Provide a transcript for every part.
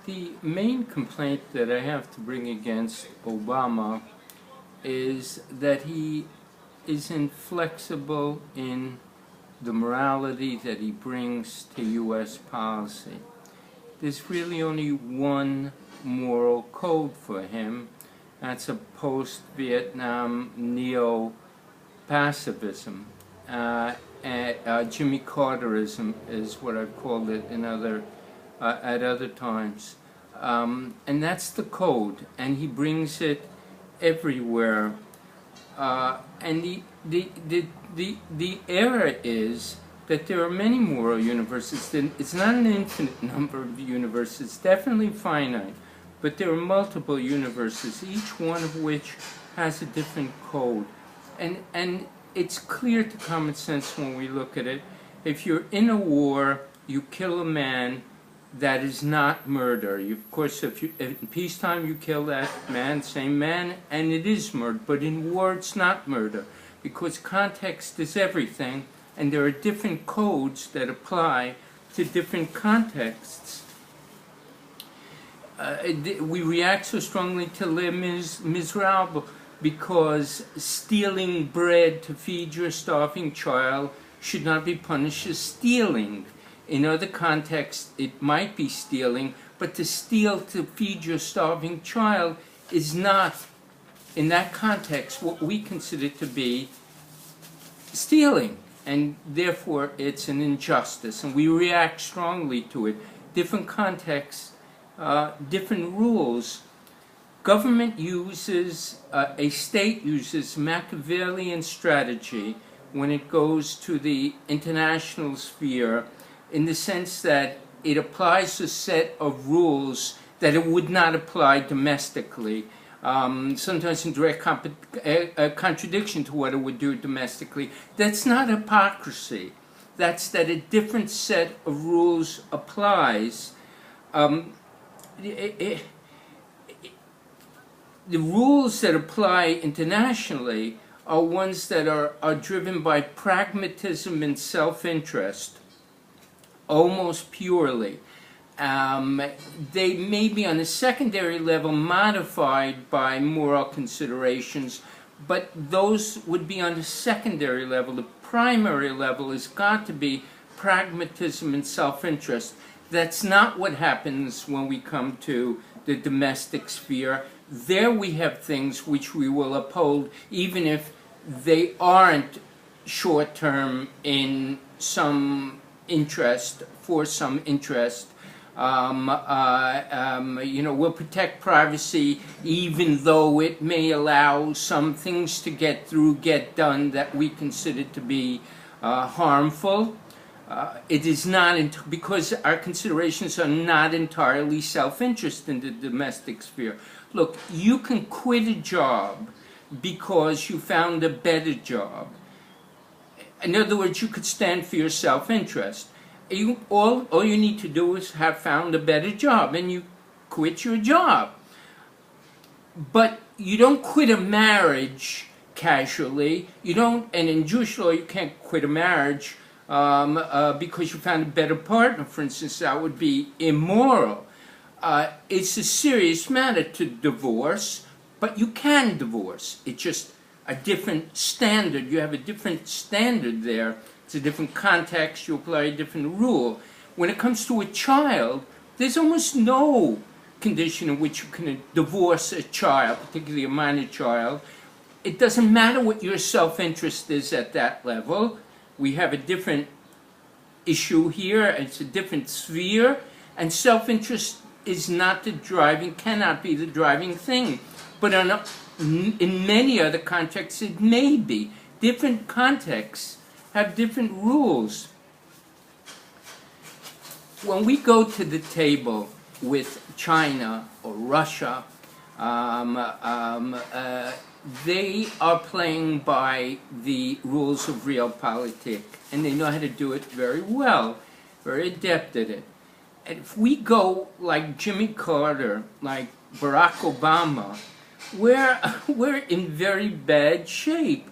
The main complaint that I have to bring against Obama is that he is inflexible in the morality that he brings to U.S. policy. There's really only one moral code for him. That's a post-Vietnam neo-pacifism. Jimmy Carterism is what I've called it at other times. And that's the code, and he brings it everywhere. And the error is that there are many moral universes. It's not an infinite number of universes, it's definitely finite, but there are multiple universes, each one of which has a different code. And it's clear to common sense when we look at it. If you're in a war, you kill a man, that is not murder. Of course, if in peacetime you kill that man, same man, and it is murder. But in war, it's not murder, because context is everything, and there are different codes that apply to different contexts. We react so strongly to Les Miserables because stealing bread to feed your starving child should not be punished as stealing. In other contexts, it might be stealing, but to steal to feed your starving child is not, in that context, what we consider to be stealing. And therefore, it's an injustice, and we react strongly to it. Different contexts, different rules. Government uses, a state uses Machiavellian strategy when it goes to the international sphere, in the sense that it applies a set of rules that it would not apply domestically, sometimes in direct contradiction to what it would do domestically. That's not hypocrisy. That's that a different set of rules applies. The rules that apply internationally are ones that are driven by pragmatism and self-interest, almost purely. They may be on a secondary level modified by moral considerations, but those would be on a secondary level. The primary level has got to be pragmatism and self-interest. That's not what happens when we come to the domestic sphere. There we have things which we will uphold, even if they aren't short-term in some interest, for some interest. We'll protect privacy even though it may allow some things to get done that we consider to be harmful. It is not, because our considerations are not entirely self-interest in the domestic sphere. Look, you can quit a job because you found a better job. In other words, you could stand for your self-interest. All you need to do is have found a better job, and you quit your job. But you don't quit a marriage casually. You don't, and in Jewish law, you can't quit a marriage because you found a better partner. For instance, that would be immoral. It's a serious matter to divorce, but you can divorce. It's just a different standard. You have a different standard there. It's a different context. You apply a different rule. When it comes to a child, there's almost no condition in which you can divorce a child, particularly a minor child. It doesn't matter what your self-interest is at that level. We have a different issue here. It's a different sphere. And self-interest is not the driving, cannot be the driving thing. But in many other contexts, it may be. Different contexts have different rules. When we go to the table with China or Russia, they are playing by the rules of realpolitik, and they know how to do it very well, very adept at it. And if we go like Jimmy Carter, like Barack Obama, we're in very bad shape.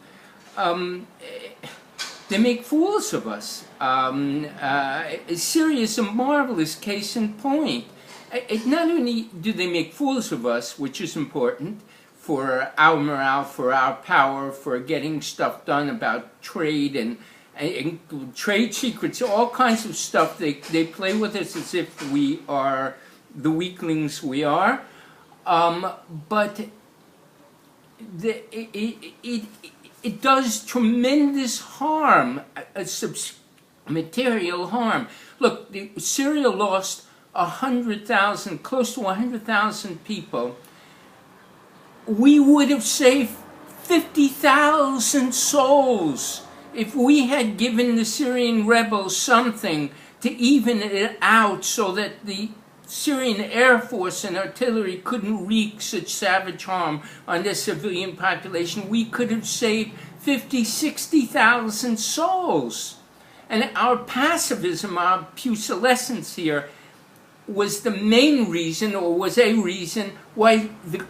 they make fools of us. Syria is a marvelous case in point. Not only do they make fools of us, which is important for our morale, for our power, for getting stuff done about trade and trade secrets, all kinds of stuff. They play with us as if we are the weaklings we are. But it does tremendous harm, material harm. Look, Syria lost 100,000, close to 100,000 people. We would have saved 50,000 souls if we had given the Syrian rebels something to even it out so that the Syrian Air Force and artillery couldn't wreak such savage harm on the civilian population. We could have saved 50, 60,000 souls. And our pacifism, our pusilescence here, was the main reason, or was a reason, why the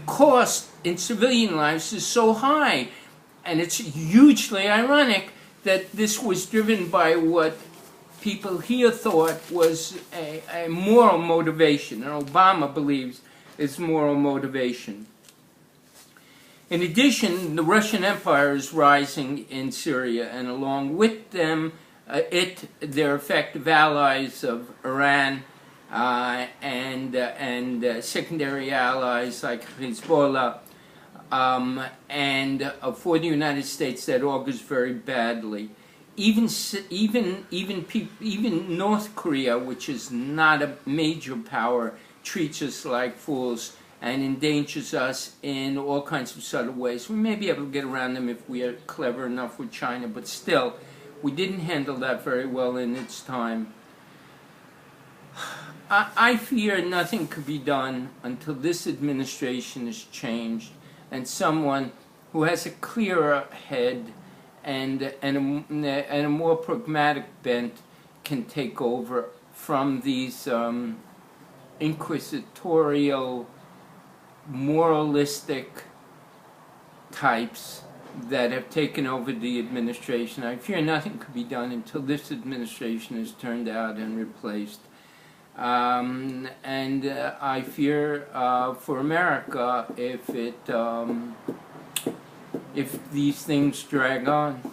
cost in civilian lives is so high. And it's hugely ironic that this was driven by what people here thought was a moral motivation, and Obama believes it's moral motivation. In addition, the Russian Empire is rising in Syria, and along with them, their effective allies of Iran and secondary allies like Hezbollah, and for the United States, that augurs very badly. Even North Korea, which is not a major power, treats us like fools and endangers us in all kinds of subtle ways. We may be able to get around them if we are clever enough with China, but still, we didn't handle that very well in its time. I fear nothing could be done until this administration is changed and someone who has a clearer head and a more pragmatic bent can take over from these inquisitorial, moralistic types that have taken over the administration. I fear nothing could be done until this administration is turned out and replaced. I fear for America if these things drag on.